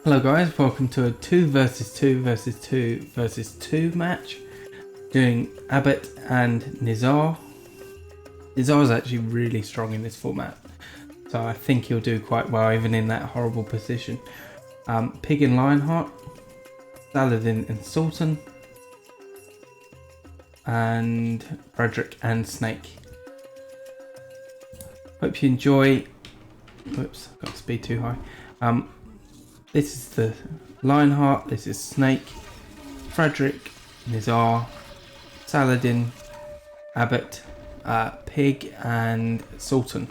Hello guys, welcome to a 2 versus 2 versus 2 versus 2 match. Doing Abbot and Nizar. Nizar is actually really strong in this format, so I think he'll do quite well even in that horrible position. Pig and Lionheart, Saladin and Sultan, and Frederick and Snake. Hope you enjoy. Whoops, got speed too high. This is the Lionheart, this is Snake, Frederick, Nizar, Saladin, Abbot, Pig and Sultan.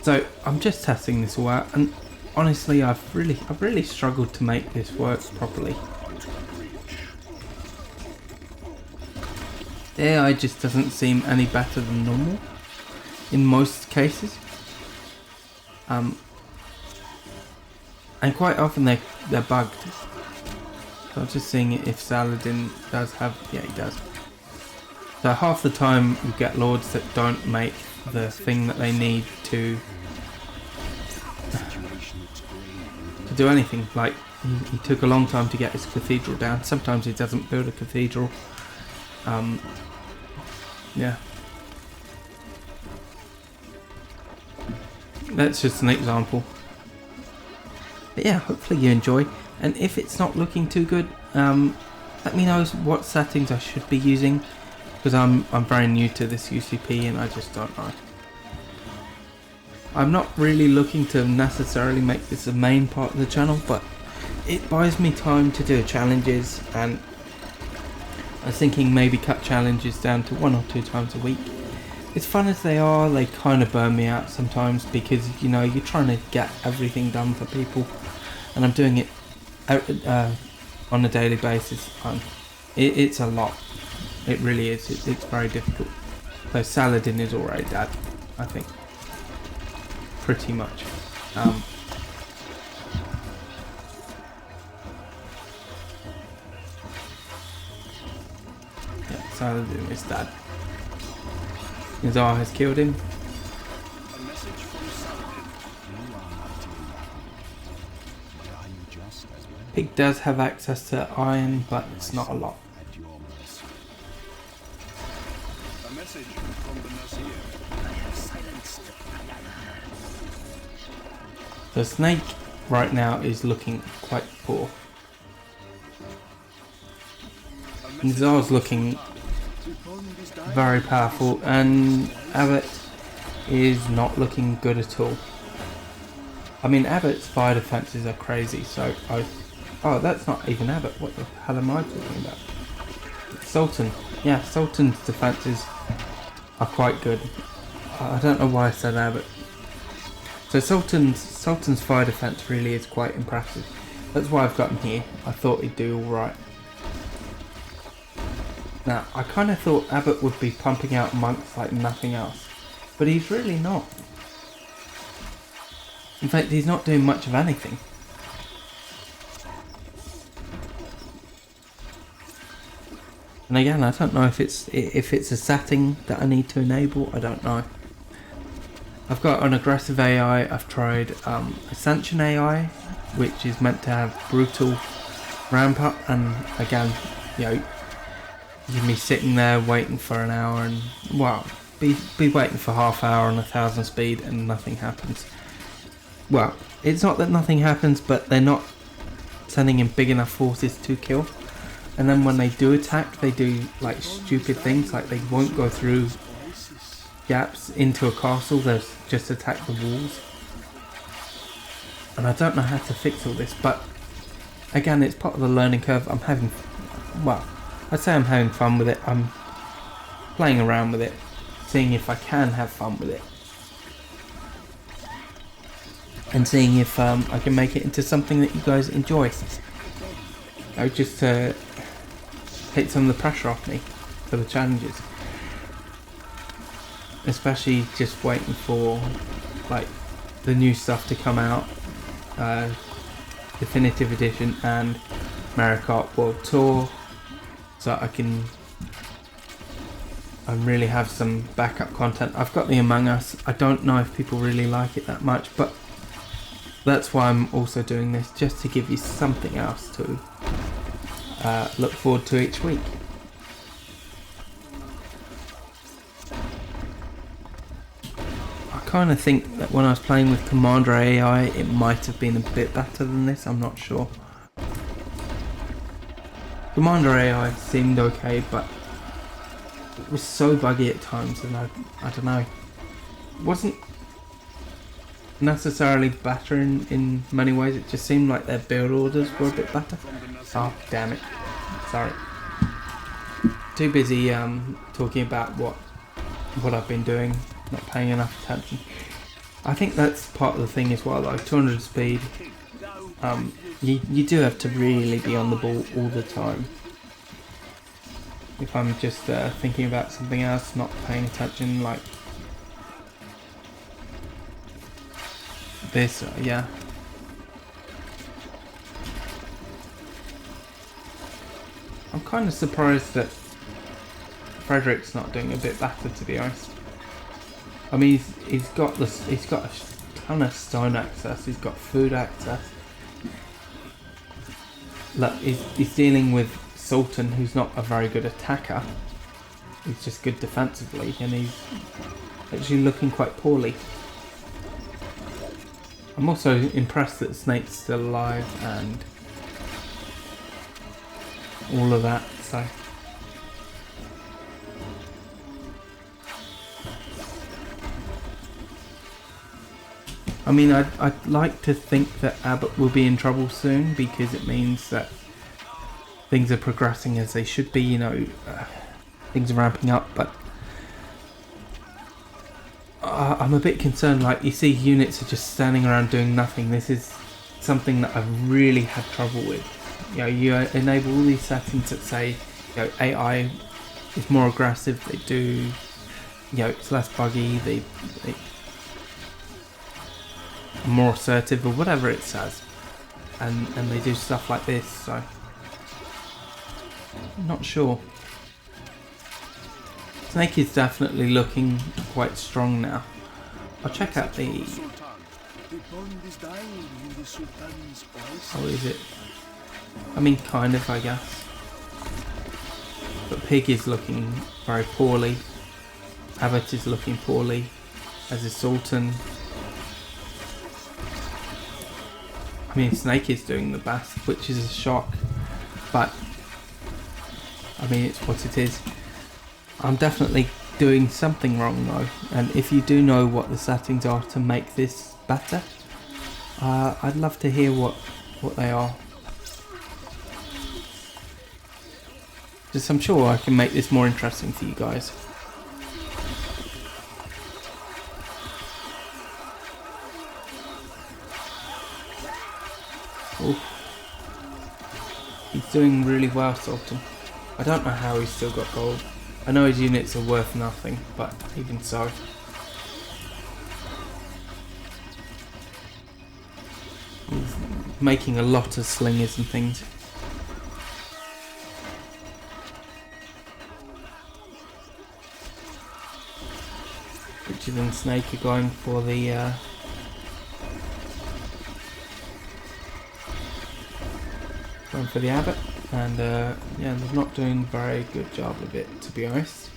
So I'm just testing this all out, and honestly I've really struggled to make this work properly. The AI just doesn't seem any better than normal in most cases. And quite often they're bugged. So I'm just seeing if Saladin does have, yeah he does. So half the time you get lords that don't make the thing that they need to do anything. Like he took a long time to get his cathedral down. Sometimes he doesn't build a cathedral. Yeah. That's just an example. But yeah, hopefully you enjoy, and if it's not looking too good, let me know what settings I should be using, because I'm very new to this UCP and I just don't know. I'm not really looking to necessarily make this a main part of the channel, but it buys me time to do challenges, and I was thinking maybe cut challenges down to 1 or 2 times a week. As fun as they are, they kind of burn me out sometimes, because you know you're trying to get everything done for people, and I'm doing it on a daily basis. It's a lot. It really is. It's very difficult. So Saladin is already dead, I think. Pretty much. Yeah, Saladin is dead. Nizar has killed him. Pig does have access to iron, but it's not a lot. The Snake right now is looking quite poor. Nizar's looking very powerful, and Abbot is not looking good at all. I mean, Abbot's fire defenses are crazy, so oh, that's not even Abbot. What the hell am I talking about? Sultan. Yeah, Sultan's defenses are quite good. I don't know why I said Abbot. So Sultan's fire defense really is quite impressive. That's why I've got him here. I thought he'd do alright. Now, I kind of thought Abbot would be pumping out monks like nothing else, but he's really not. In fact, he's not doing much of anything. And again, I don't know if it's a setting that I need to enable. I don't know. I've got an aggressive AI. I've tried Ascension AI, which is meant to have brutal ramp up, and again, you know, you'd be sitting there waiting for an hour, and well, be waiting for half hour on 1,000 speed, and nothing happens. Well, it's not that nothing happens, but they're not sending in big enough forces to kill. And then when they do attack, they do like stupid things, like they won't go through gaps into a castle, they'll just attack the walls. And I don't know how to fix all this, but again, it's part of the learning curve. I'm having, well, I'd say I'm having fun with it. I'm playing around with it, seeing if I can have fun with it, and seeing if I can make it into something that you guys enjoy. Just to take some of the pressure off me for the challenges, especially just waiting for like the new stuff to come out, Definitive Edition and Mario Kart World Tour, so I can really have some backup content. I've got the Among Us. I don't know if people really like it that much, but That's why I'm also doing this, just to give you something else to look forward to each week. I kind of think that when I was playing with Commander AI, it might have been a bit better than this, I'm not sure. Commander AI seemed okay, but it was so buggy at times, and I don't know. It wasn't necessarily better in many ways, it just seemed like their build orders were a bit better. Oh, damn it. Sorry. Too busy talking about what I've been doing, not paying enough attention. I think that's part of the thing as well, though. 200 speed, you do have to really be on the ball all the time. If I'm just thinking about something else, not paying attention, like this, yeah. I'm kind of surprised that Frederick's not doing a bit better, to be honest. I mean, he's got a ton of stone access. He's got food access. Look, he's dealing with Sultan, who's not a very good attacker. He's just good defensively, and he's actually looking quite poorly. I'm also impressed that Snake's still alive and all of that, so. I mean, I'd like to think that Abbot will be in trouble soon, because it means that things are progressing as they should be, you know, things are ramping up, but I'm a bit concerned. Like, you see units are just standing around doing nothing. This is something that I've really had trouble with. You know, you enable all these settings that say, you know, AI is more aggressive, they do, you know, it's less buggy, they are more assertive, or whatever it says, and they do stuff like this, so I'm not sure. Snake is definitely looking quite strong now. I'll check out the... Oh, is it? I mean, kind of, I guess. But Pig is looking very poorly. Abbot is looking poorly, as is Sultan. I mean, Snake is doing the best, which is a shock. But, I mean, it's what it is. I'm definitely doing something wrong though, and if you do know what the settings are to make this better, I'd love to hear what they are. Just I'm sure I can make this more interesting for you guys. Ooh. He's doing really well, Sultan. I don't know how he's still got gold. I know his units are worth nothing, but even so. He's making a lot of slingers and things. Richard and Snake are going for the Abbot, and yeah, they're not doing a very good job of it, to be honest.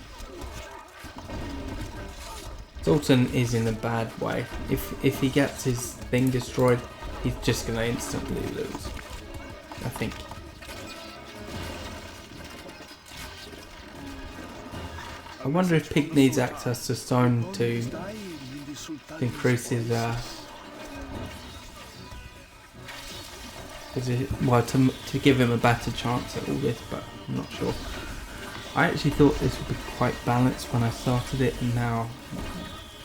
Sultan is in a bad way. If he gets his thing destroyed, he's just gonna instantly lose, I think. I wonder if Pig needs access to stone to increase his well, to give him a better chance at all this, but I'm not sure. I actually thought this would be quite balanced when I started it, and now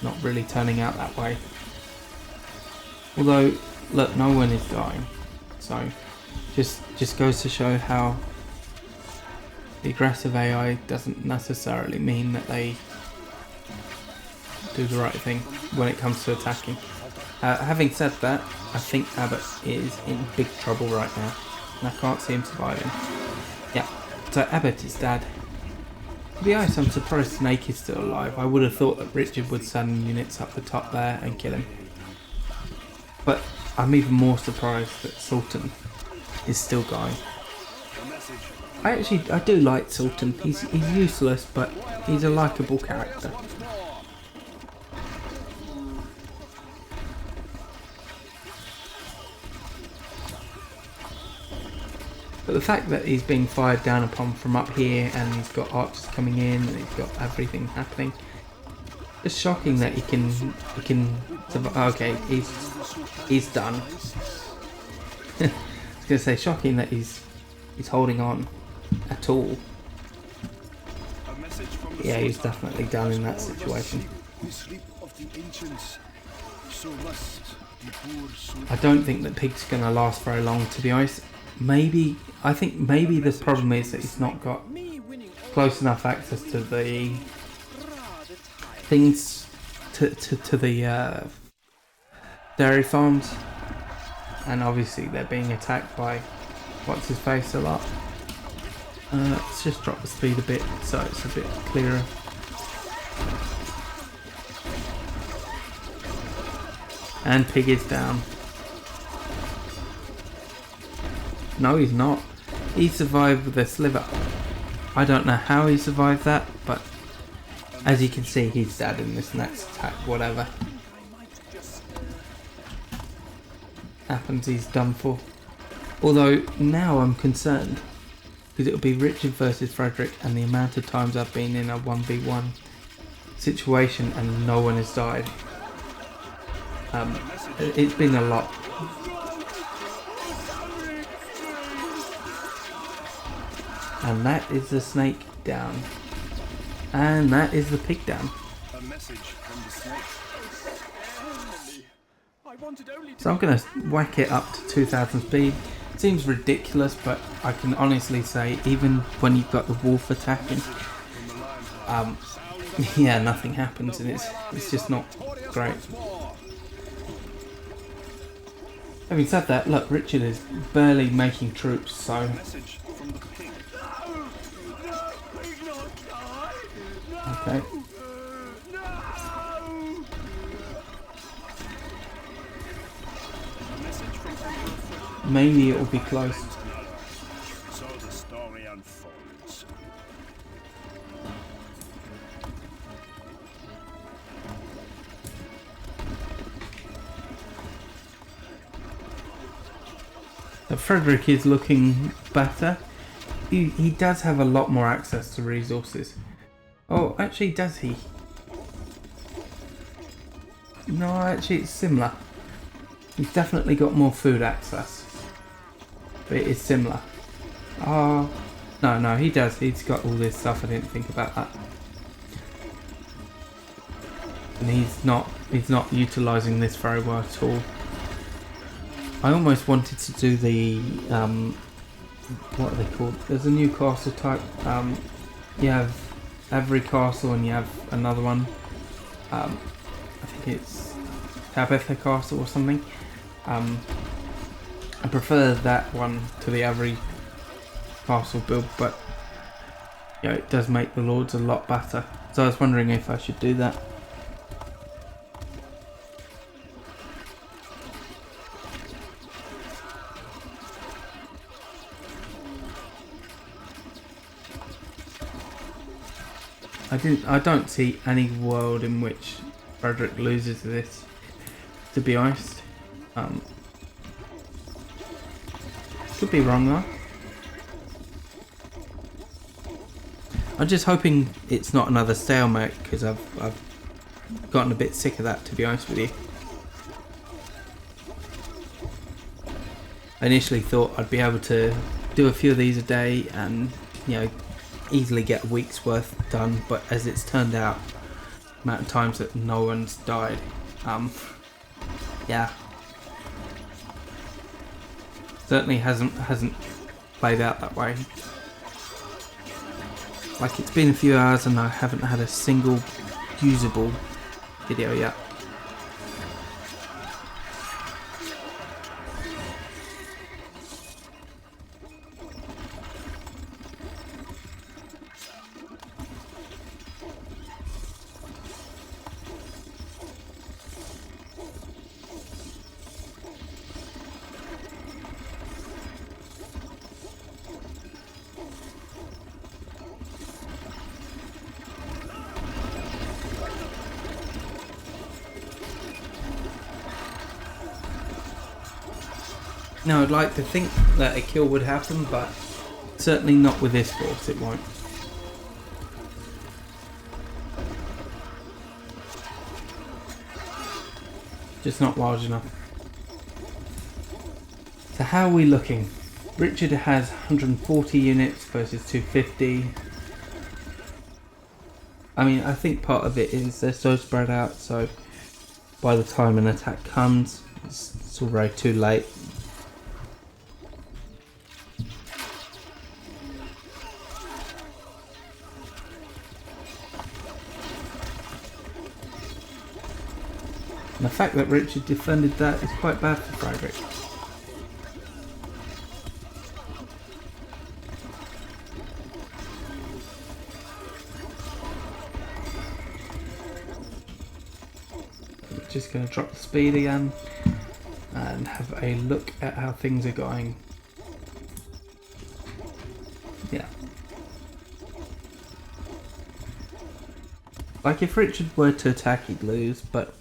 not really turning out that way. Although, look, no one is dying, so just goes to show how the aggressive AI doesn't necessarily mean that they do the right thing when it comes to attacking. Having said that, I think Abbot is in big trouble right now, and I can't see him surviving. Yeah, so Abbot is dead. To be honest, I'm surprised Snake is still alive. I would have thought that Richard would send units up the top there and kill him. But I'm even more surprised that Sultan is still going. I do like Sultan. He's useless, but he's a likable character. But the fact that he's being fired down upon from up here, and he's got archers coming in, and he's got everything happening, it's shocking that he can survive. Okay, he's done. I was gonna say shocking that he's holding on at all. Yeah, he's definitely done in that situation. I don't think that Pig's gonna last very long, to be honest. I think maybe the problem is that he's not got close enough access to the things to the dairy farms, and obviously they're being attacked by what's his face a lot. Let's just drop the speed a bit so it's a bit clearer. And Pig is down. No, he's not. He survived with a sliver. I don't know how he survived that, but as you can see, he's dead in this next attack, whatever happens, he's done for. Although, now I'm concerned, because it'll be Richard versus Frederick, and the amount of times I've been in a 1v1 situation and no one has died. It's been a lot. And that is the snake down. And that is the pig down. So I'm going to whack it up to 2000 speed. It seems ridiculous, but I can honestly say, even when you've got the wolf attacking, yeah, nothing happens, and it's just not great. Having said that, look, Richard is barely making troops, so okay. Maybe it will be close. So the story unfolds. Frederick is looking better. He does have a lot more access to resources. Oh, actually, does he? No, actually, it's similar. He's definitely got more food access. But it is similar. Oh, no, he does. He's got all this stuff. I didn't think about that. And he's not utilising this very well at all. I almost wanted to do the what are they called? There's a new castle type. You have every castle and you have another one. I think it's Abbot castle or something. I prefer that one to the every castle build, but yeah, it does make the lords a lot better. So I was wondering if I should do that. I don't see any world in which Frederick loses this, to be honest. Could be wrong though. I'm just hoping it's not another stalemate, because I've gotten a bit sick of that, to be honest with you. I initially thought I'd be able to do a few of these a day and, you know, easily get a week's worth done, but as it's turned out, the amount of times that no one's died, yeah, certainly hasn't played out that way. Like, it's been a few hours and I haven't had a single usable video yet. Now I'd like to think that a kill would happen, but certainly not with this force, it won't. Just not large enough. So how are we looking? Richard has 140 units versus 250. I mean, I think part of it is they're so spread out, so by the time an attack comes, it's already too late. And the fact that Richard defended that is quite bad for Frederick. We're just going to drop the speed again and have a look at how things are going. Yeah. Like if Richard were to attack, he'd lose, but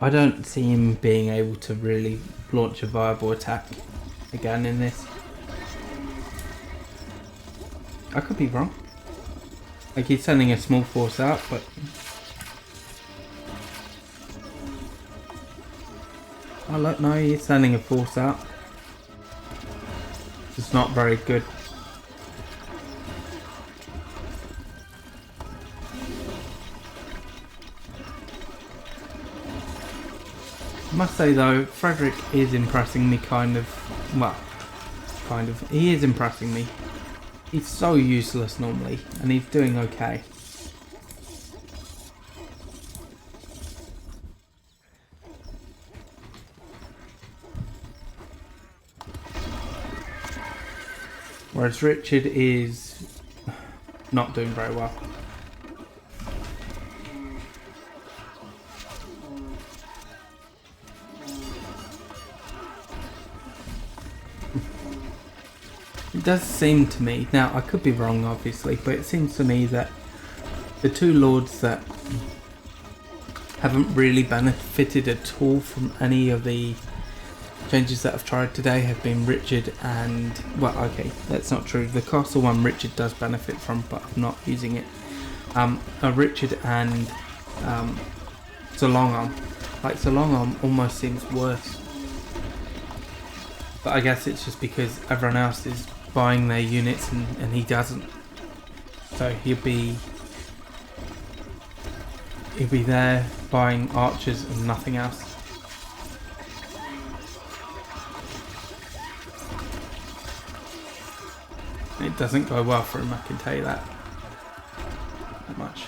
I don't see him being able to really launch a viable attack again in this. I could be wrong. Like he's sending a small force out, but oh look, no, he's sending a force out. It's not very good. I must say though, Frederick is impressing me he is impressing me. He's so useless normally, and he's doing okay. Whereas Richard is not doing very well. It does seem to me, now I could be wrong obviously, but it seems to me that the two lords that haven't really benefited at all from any of the changes that I've tried today have been Richard and, well okay, that's not true. The castle one Richard does benefit from, but I'm not using it. Richard and so long arm. Like so long arm almost seems worse. But I guess it's just because everyone else is buying their units and he doesn't. So he'll be there buying archers and nothing else. It doesn't go well for him, I can tell you that much.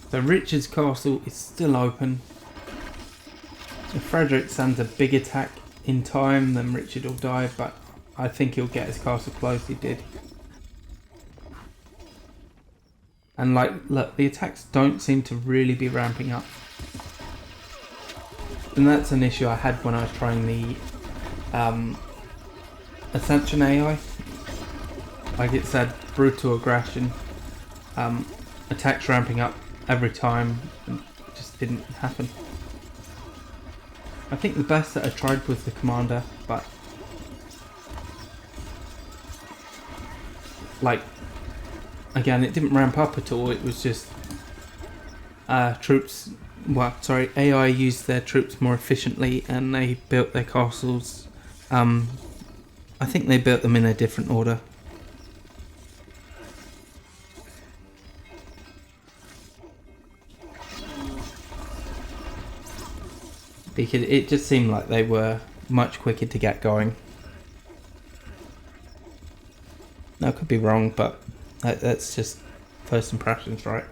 So Richard's castle is still open. If Frederick sends a big attack in time, then Richard will die, but I think he'll get his castle closed. He did. And like, look, the attacks don't seem to really be ramping up. And that's an issue I had when I was trying the Ascension AI. Like it said, brutal aggression, attacks ramping up every time, and it just didn't happen. I think the best that I tried was the commander, but like again, it didn't ramp up at all. It was just AI used their troops more efficiently and they built their castles. I think they built them in a different order. Because it just seemed like they were much quicker to get going. Now, I could be wrong, but that's just first impressions, right?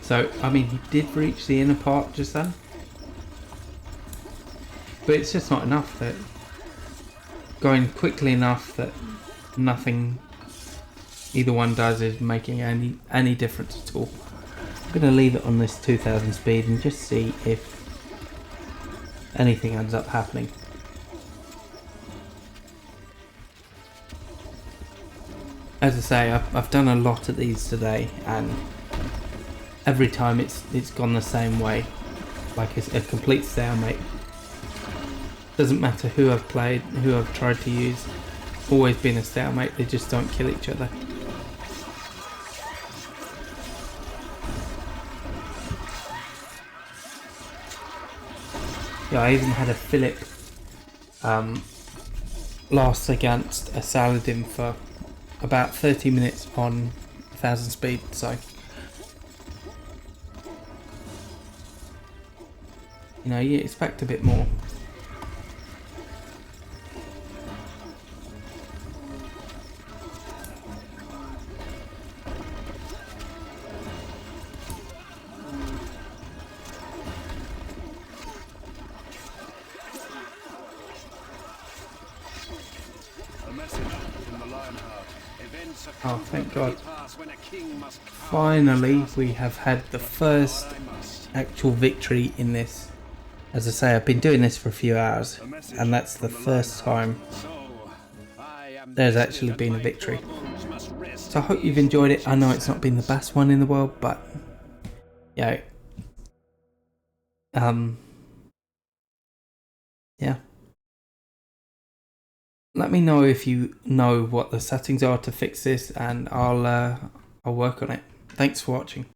So, I mean, he did reach the inner part just then. But it's just not enough. That going quickly enough that nothing either one does is making any difference at all. I'm going to leave it on this 2000 speed and just see if anything ends up happening. As I say, I've done a lot of these today, and every time it's gone the same way, like it's a complete stalemate. Doesn't matter who I've played, who I've tried to use, always been a stalemate. They just don't kill each other. Yeah, I even had a Philip last against a Saladin for about 30 minutes on 1000 speed, so you know, you expect a bit more. Oh, thank God. Finally, we have had the first actual victory in this. As I say, I've been doing this for a few hours, and that's the first time there's actually been a victory. So I hope you've enjoyed it. I know it's not been the best one in the world, but yeah. Yeah. Let me know if you know what the settings are to fix this, and I'll work on it. Thanks for watching.